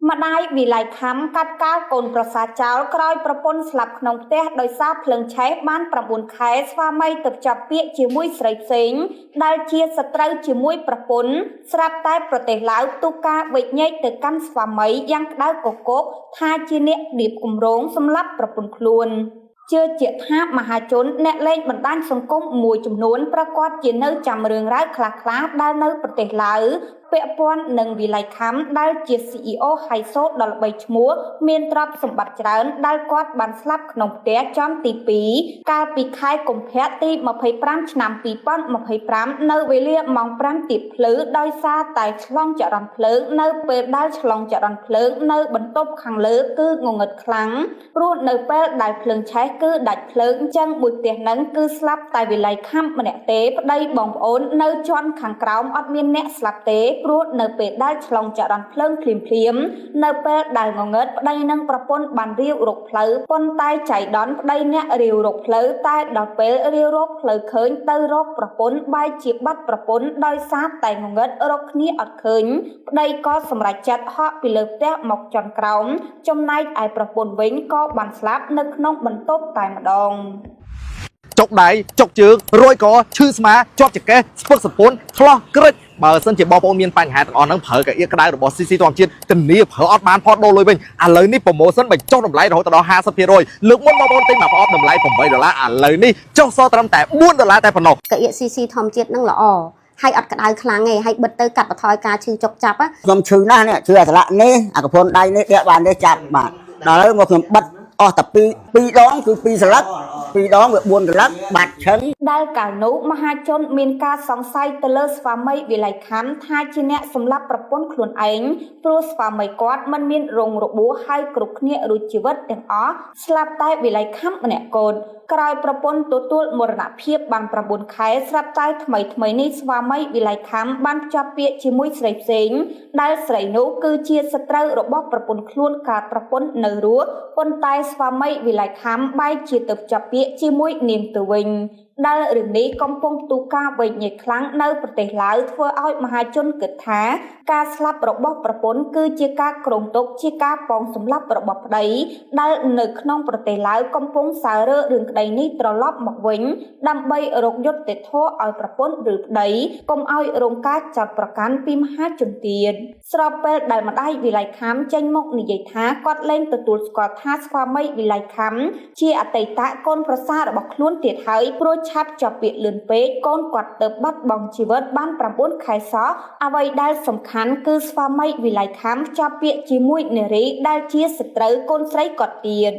ម្ដាយវិល័យខំកាត់កាលកូនប្រសាចោលក្រោយប្រពន្ធស្លាប់ក្នុងផ្ទះដោយសារភ្លើងឆេះបាន9ខែស្វាមីទៅចាប់ពាក្យជាមួយស្រីផ្សេងដែលជាសត្រូវជាមួយប្រពន្ធស្រាប់តែប្រទេសឡាវទូការវេចញែកទៅកាន់ស្វាមីយ៉ាងក្តៅកគកថាជាអ្នកដៀបគម្រោងសម្លាប់ប្រពន្ធខ្លួនជឿជាក់ថាមហាជនអ្នកលេងបណ្ដាញសង្គមមួយចំនួនប្រកាសជានៅចាំរឿងរ៉ាវខ្លះៗដែលនៅប្រទេសឡាវពាក់ព័ន្ធនឹងវិល័យខំដែលជា CEO ហៃសូដ៏ល្បីឈ្មោះមានទ្រព្យសម្បត្តិច្រើនដែលគាត់បានស្លាប់ក្នុងផ្ទះចំទី2កាលពីខែកុម្ភៈទី25ឆ្នាំ2025នៅវេលាម៉ោង5ទៀបភ្លឺដោយសារតែឆ្លងចរន្តភ្លើងនៅពេលដែលឆ្លងចរន្តភ្លើងនៅបន្ទប់ខាងលើគឺងងឹតខ្លាំងព្រោះនៅពេលដែលភ្លើងឆេះគឺដាច់ភ្លើងអញ្ចឹងមួយផ្ទះហ្នឹងគឺស្លាប់តែវិល័យខំម្នាក់ទេប្តីបងប្អូននៅជាន់ខាងក្រោមអត់មានអ្នកស្លាប់ទេព្រោះនៅពេលដែលឆ្លងចរន្តភ្លើងភ្លាមនៅពេលដែលងងឹតប្តីនិងប្រពន្ធបានរាវរកផ្លូវប៉ុន្តែចៃដន្យប្តីអ្នករាវរកផ្លូវតែដល់ពេលរាវរកផ្លូវឃើញទៅរកប្រពន្ធបែរជាបាត់ប្រពន្ធដោយសារតែងងឹតរកគ្នាអត់ឃើញប្តីក៏សម្រេចចិត្តហក់ពីលើផ្ទះមកចន្ទក្រោមចំណែកឯប្រពន្ធវិញក៏បានស្លាប់នៅក្នុងបន្ទប់តែម្ដងចុកដៃចុកជើងរួយក៏ឈឺស្មាជាប់ចង្កេះស្ពឹកសពន់ឆ្លោះក្រិចបើសិនជាបងប្អូនមានបញ្ហាទាំងអស់ហ្នឹងប្រើកាអៀក្តៅរបស់ CC ធម្មជាតិធានាប្រើអត់បានផតដូរលុយវិញឥឡូវនេះប្រូម៉ូសិនបញ្ចុះតម្លៃរហូតដល់ 50% លើកមុនបងប្អូនទិញមកប្រអប់តម្លៃ$8ឥឡូវនេះចុះសល់ត្រឹមតែ$4តែប៉ុណ្ណោះកាអៀ CC ធម្មជាតិហ្នឹងល្អហើយអត់ក្តៅខ្លាំងទេហើយបិទទៅកាត់បន្ថយការឈឺចុកចាប់ខ្ញុំឈឺណាស់នេះឈឺអាឆ្លាក់នេះអាកពន្ធដៃនេះដេកបានទេចាប់បាទដល់ហើយមកខ្ញុំបិទអស់តែ2ដងគឺ2សន្លឹក2ដងវា4សន្លឹកបាត់ឈឹងដែលកាលនោះមហាជនមានការសង្ស័យទៅលើស្វាមីវិល័យខំថាជាអ្នកសម្លាប់ប្រពន្ធខ្លួនឯងព្រោះស្វាមីគាត់មិនមានរងរបួសហើយគ្រប់គ្នារួចជីវិតទាំងអស់ស្លាប់តែវិល័យខំម្នាក់កូនក្រោយប្រពន្ធទទួលមរណភាពបាន9ខែស្រាប់តែថ្មីនេះស្វាមីវិល័យខំបានភ្ជាប់ពាក្យជាមួយស្រីផ្សេងដែលស្រីនោះគឺជាសត្រូវរបស់ប្រពន្ធខ្លួនកាលប្រពន្ធនៅរស់ប៉ុន្តែស្វាមីវិល័យខំបែរជាទៅភ្ជាប់ពាក្យជាមួយនាងទៅវិញដែលរឿងនេះកំពុងទូការវែងញែកខ្លាំងនៅប្រទេសឡាវធ្វើឲ្យមហាជនគិតថាការស្លាប់របស់ប្រពន្ធគឺជាការគ្រោងទុកជាការប៉ងសម្លាប់របស់ប្តីដែលនៅក្នុងប្រទេសឡាវកំពុងសាររើរឿងក្តីនេះត្រឡប់មកវិញដើម្បីរកយុត្តិធម៌ឲ្យប្រពន្ធឬប្តីកុំឲ្យរងការចោទប្រកាន់ពីមហាជនទៀតស្របពេលដែលម្ដាយវិល័យខំចេញមកនិយាយថាគាត់លែងទទួលស្គាល់ថាស្វាមីវិល័យខំជាអតីតកូនប្រសាររបស់ខ្លួនទៀតហើយព្រោះឆាប់ចាប់ពាក្យលឿនពេកកូនគាត់ទៅបាត់បង់ជីវិតបាន9ខែសោះអ្វីដែលសំខាន់គឺស្វាមីវិល័យខំចាប់ពាក្យជាមួយនារីដែលជាសត្រូវកូនស្រីគាត់ទៀត